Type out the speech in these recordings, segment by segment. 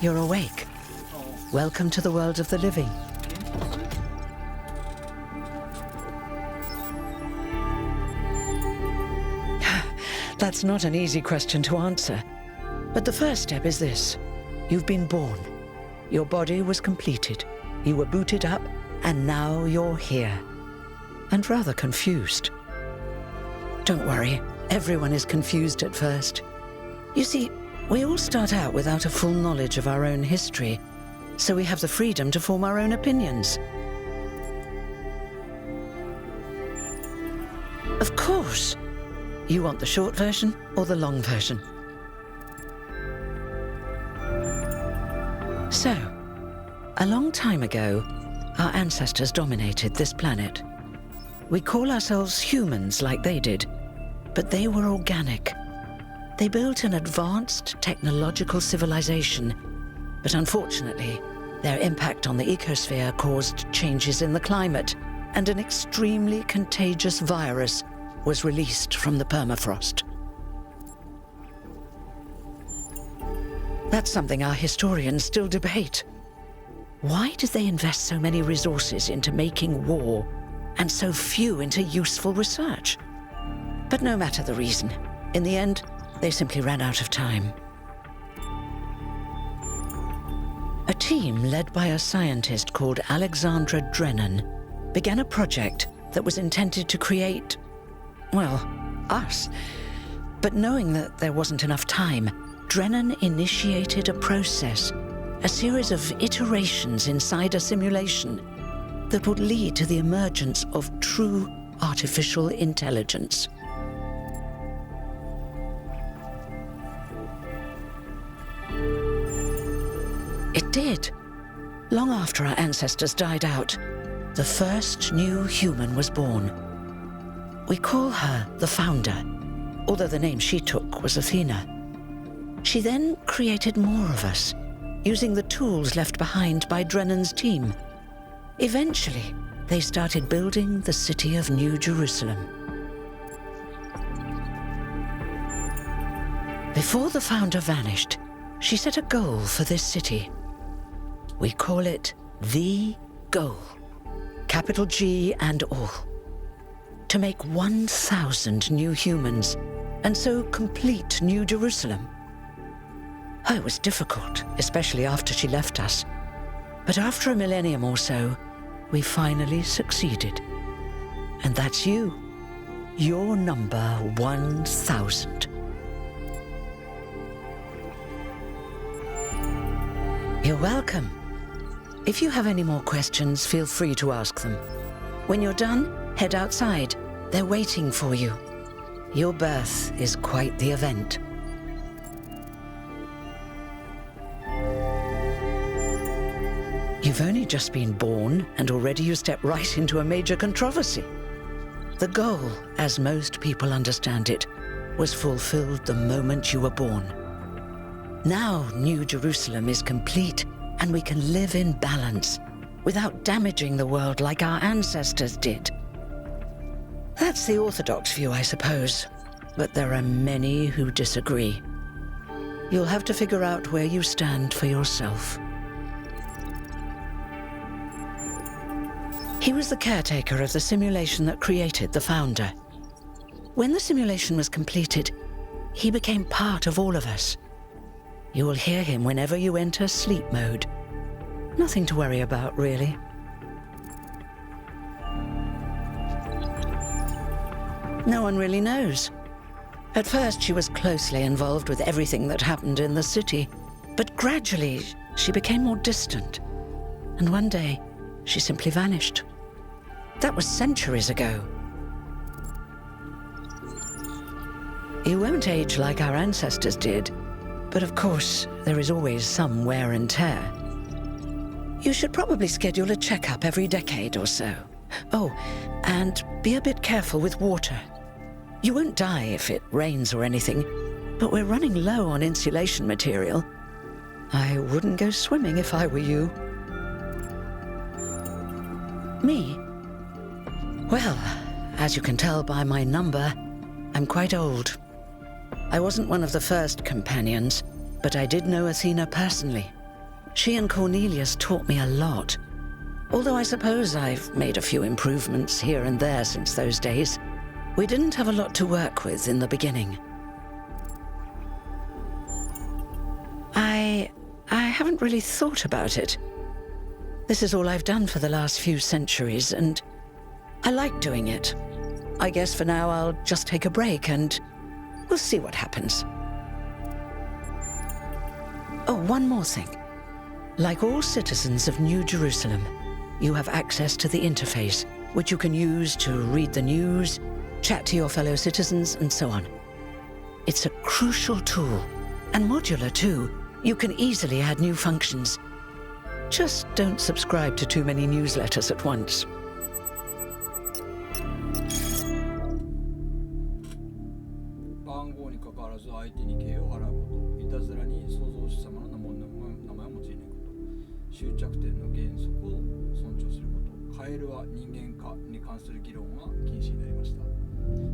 you're awake. Welcome to the world of the living. That's not an easy question to answer. But the first step is this. You've been born. Your body was completed. You were booted up, and now you're here. And rather confused. Don't worry, everyone is confused at first. You see, we all start out without a full knowledge of our own history, so we have the freedom to form our own opinions. Of course! You want the short version or the long version? So, a long time ago, our ancestors dominated this planet. We call ourselves humans like they did, but they were organic. They built an advanced technological civilization, but unfortunately, their impact on the ecosphere caused changes in the climate, and an extremely contagious virus was released from the permafrost. That's something our historians still debate. Why did they invest so many resources into making war and so few into useful research? But no matter the reason, in the end, they simply ran out of time. A team led by a scientist called Alexandra Drennan began a project that was intended to create, well, us. But knowing that there wasn't enough time, Drennan initiated a process, a series of iterations inside a simulation that would lead to the emergence of true artificial intelligence. It did. Long after our ancestors died out, the first new human was born. We call her the Founder, although the name she took was Athena. She then created more of us, using the tools left behind by Drennan's team. Eventually, they started building the city of New Jerusalem. Before the Founder vanished, she set a goal for this city. We call it the goal, capital G and all. To make 1,000 new humans, and so complete New Jerusalem. Oh, it was difficult, especially after she left us. But after a millennium or so, we finally succeeded. And that's you. You're number 1,000. You're welcome. If you have any more questions, feel free to ask them. When you're done, head outside. They're waiting for you. Your birth is quite the event. You've only just been born, and already you step right into a major controversy. The goal, as most people understand it, was fulfilled the moment you were born. Now New Jerusalem is complete, and we can live in balance, without damaging the world like our ancestors did. That's the orthodox view, I suppose, but there are many who disagree. You'll have to figure out where you stand for yourself. He was the caretaker of the simulation that created the Founder. When the simulation was completed, he became part of all of us. You will hear him whenever you enter sleep mode. Nothing to worry about, really. No one really knows. At first, she was closely involved with everything that happened in the city, but gradually, she became more distant. And one day, she simply vanished. That was centuries ago. You won't age like our ancestors did, but of course, there is always some wear and tear. You should probably schedule a checkup every decade or so. Oh, and be a bit careful with water. You won't die if it rains or anything, but we're running low on insulation material. I wouldn't go swimming if I were you. Me? Well, as you can tell by my number, I'm quite old. I wasn't one of the first companions, but I did know Athena personally. She and Cornelius taught me a lot. Although I suppose I've made a few improvements here and there since those days. We didn't have a lot to work with in the beginning. I haven't really thought about it. This is all I've done for the last few centuries, and I like doing it. I guess for now I'll just take a break and we'll see what happens. Oh, one more thing. Like all citizens of New Jerusalem, you have access to the interface, which you can use to read the news, chat to your fellow citizens, and so on. It's a crucial tool, and modular too. You can easily add new functions. Just don't subscribe to too many newsletters at once. 番号に関わらず相手に敬意を払うこと、いたずらに創造主様の名前を用いないこと、終着点の原則を尊重すること、カエルは人間かに関する議論が禁止になりました。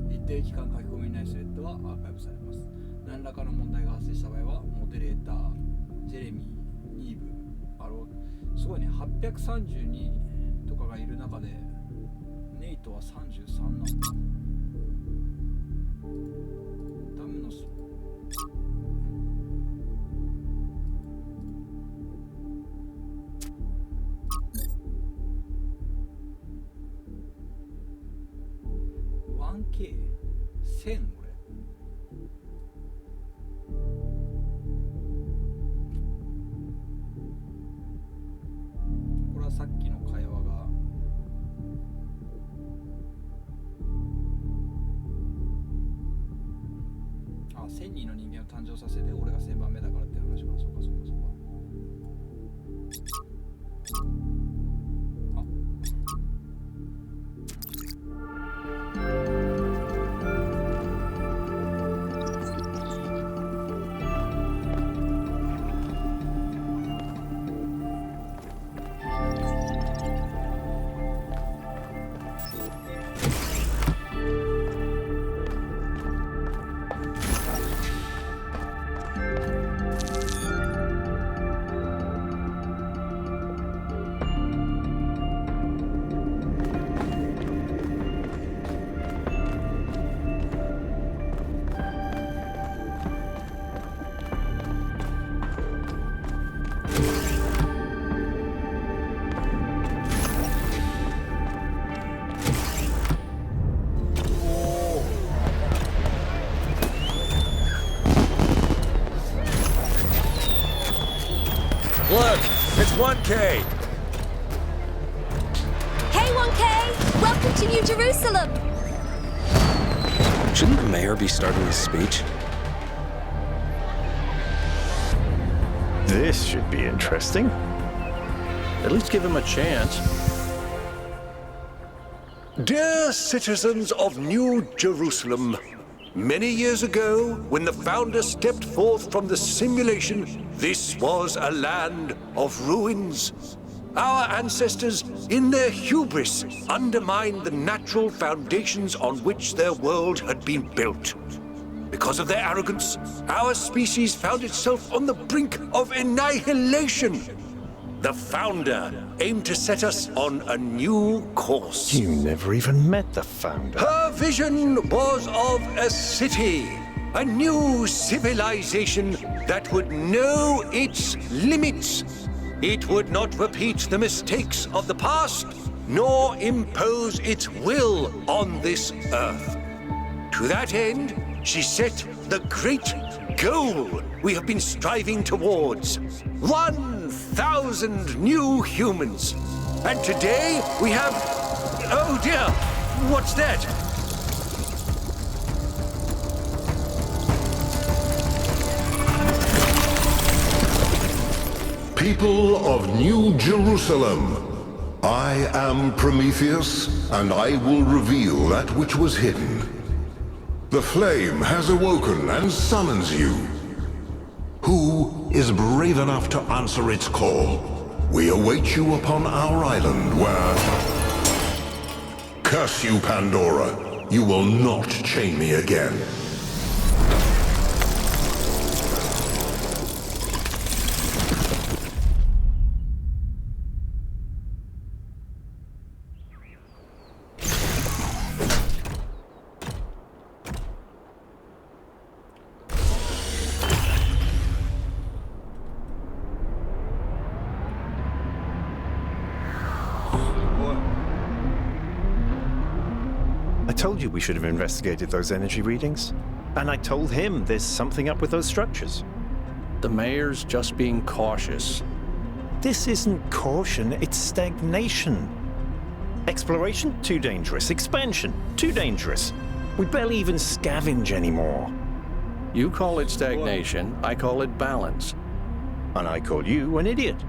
一定期間書き込みないスレッドはアーカイブされます。何らかの問題が発生した場合は、モデレーター、ジェレミー、ニーブ、すごいね、832とかがいる中で、ネイトは33なんだ。ダメの1K1000 これ。これはさっきの会話が1000人の人間を誕生させて俺が1000番目だからって話か。そうか。Look, it's 1K. Hey 1K! Welcome to New Jerusalem! Shouldn't the mayor be starting his speech? This should be interesting. At least give him a chance. Dear citizens of New Jerusalem, many years ago, when the founder stepped forth from the simulation, this was a land of ruins. Our ancestors, in their hubris, undermined the natural foundations on which their world had been built. Because of their arrogance, our species found itself on the brink of annihilation. The founder aimed to set us on a new course. You never even met the founder. Her vision was of a city, a new civilization that would know its limits. It would not repeat the mistakes of the past, nor impose its will on this earth. To that end, she set the great goal we have been striving towards. 1,000 new humans. And today we have... Oh dear, what's that? People of New Jerusalem, I am Prometheus, and I will reveal that which was hidden. The flame has awoken and summons you. Who is brave enough to answer its call? We await you upon our island where... Curse you, Pandora. You will not chain me again. I told you we should have investigated those energy readings. And I told him there's something up with those structures. The mayor's just being cautious. This isn't caution, it's stagnation. Exploration? Too dangerous. Expansion? Too dangerous. We barely even scavenge anymore. You call it stagnation, I call it balance. And I call you an idiot.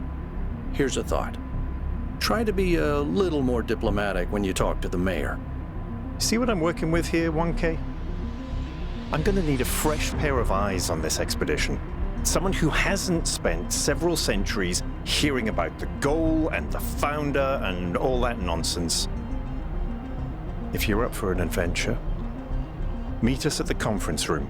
Here's a thought. Try to be a little more diplomatic when you talk to the mayor. See what I'm working with here, 1K? I'm gonna need a fresh pair of eyes on this expedition. Someone who hasn't spent several centuries hearing about the goal and the founder and all that nonsense. If you're up for an adventure, meet us at the conference room.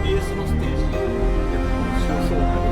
FPS のステージで面白そうな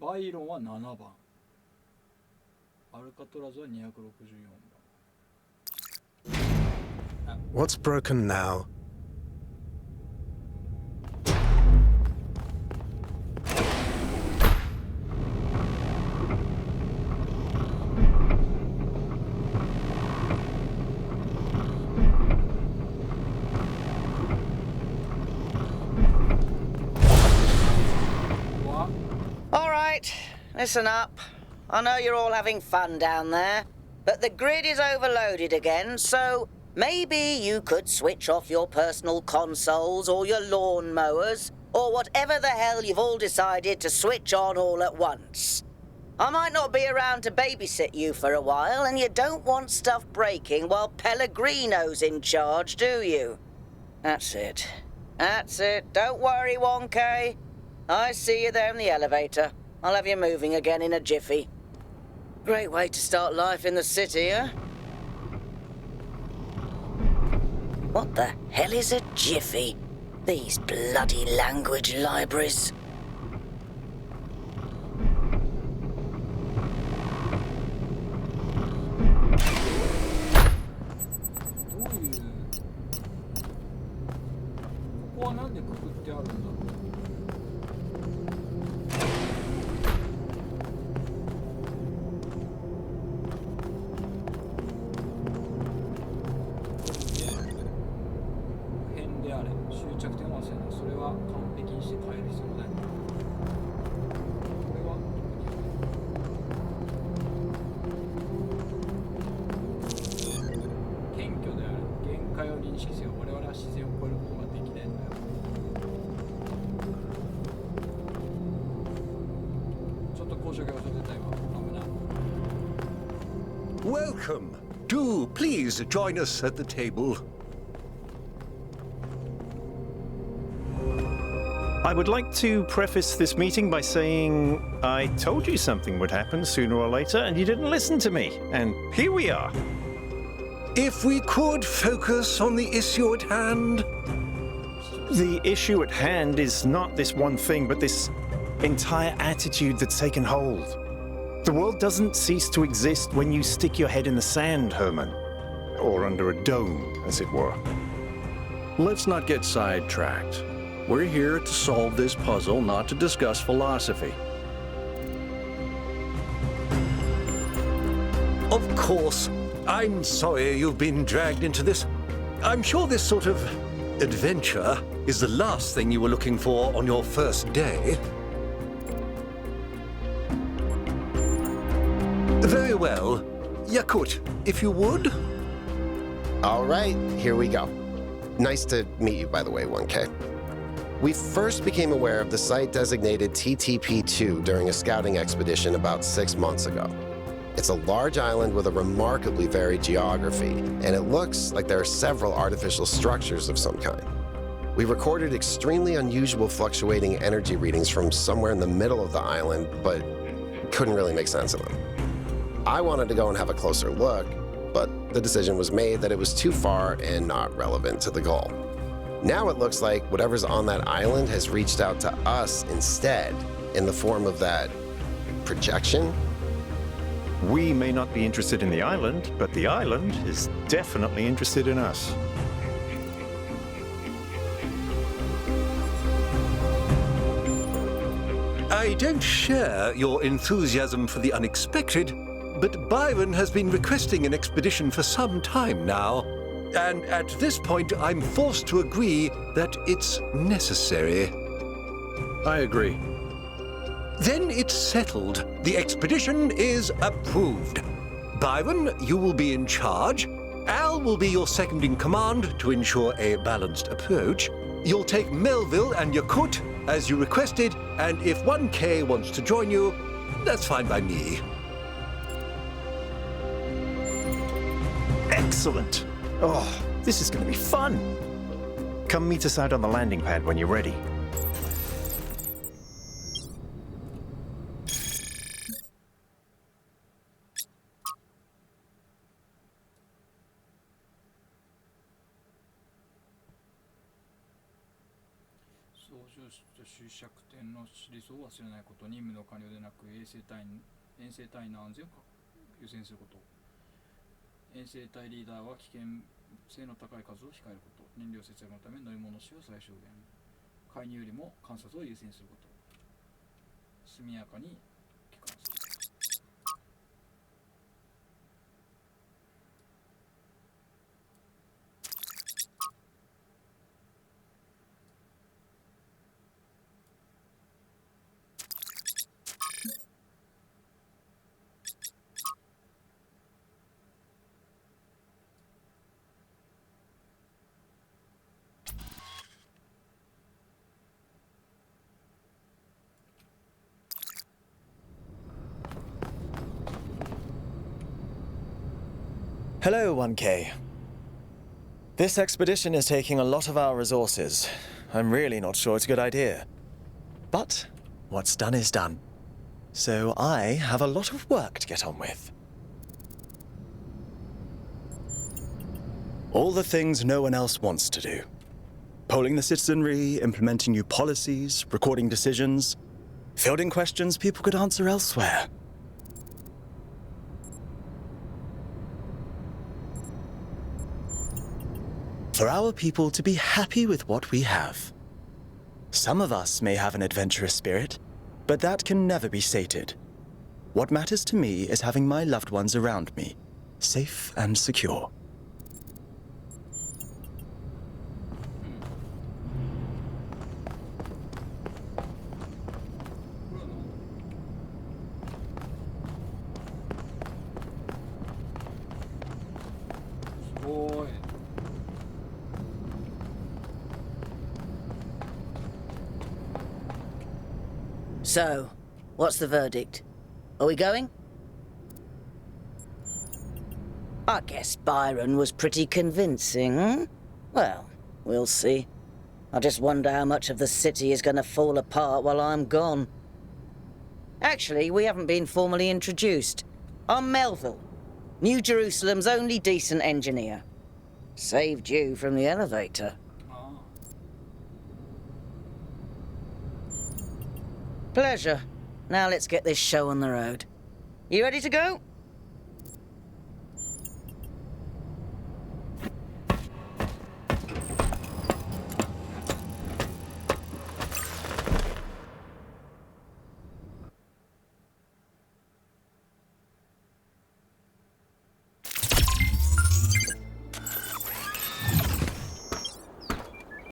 バイロンは7番、アルカトラズは264番。 What's broken now? Listen up. I know you're all having fun down there, but the grid is overloaded again, so maybe you could switch off your personal consoles or your lawn mowers, or whatever the hell you've all decided to switch on all at once. I might not be around to babysit you for a while, and you don't want stuff breaking while Pellegrino's in charge, do you? That's it. That's it. Don't worry, 1K. I see you there in the elevator. I'll have you moving again in a jiffy. Great way to start life in the city, huh? What the hell is a jiffy? These bloody language libraries. Welcome. Do please join us at the table. I would like to preface this meeting by saying I told you something would happen sooner or later, and you didn't listen to me. And here we are. If we could focus on the issue at hand. The issue at hand is not this one thing, but this entire attitude that's taken hold. The world doesn't cease to exist when you stick your head in the sand, Herman. Or under a dome, as it were. Let's not get sidetracked. We're here to solve this puzzle, not to discuss philosophy. Of course. I'm sorry you've been dragged into this. I'm sure this sort of adventure is the last thing you were looking for on your first day. Very well. Yakut, if you would. All right, here we go. Nice to meet you, by the way, 1K. We first became aware of the site designated TTP-2 during a scouting expedition about 6 months ago. It's a large island with a remarkably varied geography, and it looks like there are several artificial structures of some kind. We recorded extremely unusual fluctuating energy readings from somewhere in the middle of the island, but couldn't really make sense of them. I wanted to go and have a closer look, but the decision was made that it was too far and not relevant to the goal. Now it looks like whatever's on that island has reached out to us instead, in the form of that projection. We may not be interested in the island, but the island is definitely interested in us. I don't share your enthusiasm for the unexpected, but Byron has been requesting an expedition for some time now, and at this point I'm forced to agree that it's necessary. I agree. Then it's settled. The expedition is approved. Byron, you will be in charge. Al will be your second in command to ensure a balanced approach. You'll take Melville and Yakut as you requested, and if 1K wants to join you, that's fine by me. Excellent! Oh, this is going to be fun! Come meet us out on the landing pad when you're ready.終着点の理想を忘れないこと、任務の完了でなく遠征隊員の安全を優先すること、遠征隊リーダーは危険性の高い数を控えること、燃料節約のため乗り物使用最小限、介入よりも観察を優先すること、速やかに帰還する。Hello, 1K. This expedition is taking a lot of our resources. I'm really not sure it's a good idea. But what's done is done. So I have a lot of work to get on with. All the things no one else wants to do. Polling the citizenry, implementing new policies, recording decisions, fielding questions people could answer elsewhere. For our people to be happy with what we have. Some of us may have an adventurous spirit, but that can never be sated. What matters to me is having my loved ones around me, safe and secure. So, what's the verdict? Are we going? I guess Byron was pretty convincing, hmm? Well, we'll see. I just wonder how much of the city is going to fall apart while I'm gone. Actually, we haven't been formally introduced. I'm Melville, New Jerusalem's only decent engineer. Saved you from the elevator. Pleasure. Now let's get this show on the road. You ready to go?